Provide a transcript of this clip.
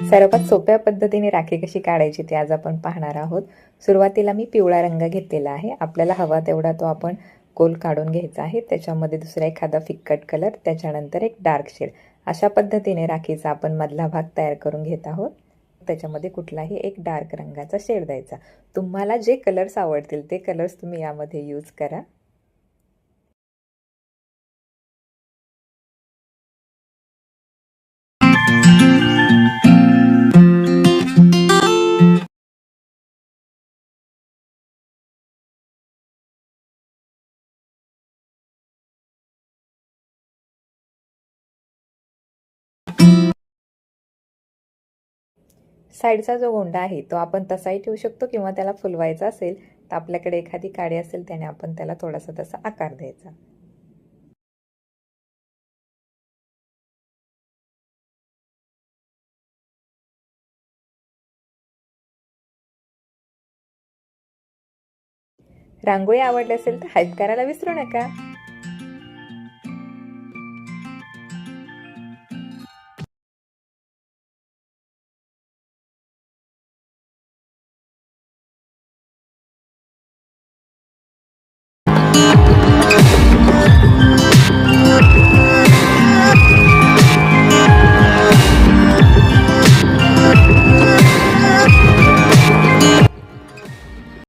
सर्वात सोप्या पद्धतीने राखी कशी काढायची ते आज आपण पाहणार आहोत। सुरुवातीला मी पिवळा रंग घेतलेला आहे। आपल्याला हवा तेवढा तो आपण गोल काढून घ्यायचा आहे। त्याच्यामध्ये दुसरा एखादा फिक्कट कलर, त्याच्यानंतर एक डार्क शेड, अशा पद्धतीने राखीचा आपण मधला भाग तयार करून घेत आहोत। त्याच्यामध्ये कुठलाही एक डार्क रंगाचा शेड द्यायचा। तुम्हाला जे कलर्स आवडतील ते कलर्स तुम्ही यामध्ये यूज करा। साईडचा जो गोंडा आहे तो आपण तसाही ठेवू शकतो किंवा त्याला फुलवायचा असेल तर आपल्याकडे एखादी काडी असेल त्याने आपण त्याला थोडासा तसा आकार द्यायचा। रांगोळी आवडली असेल तर हाईप करायला विसरू नका।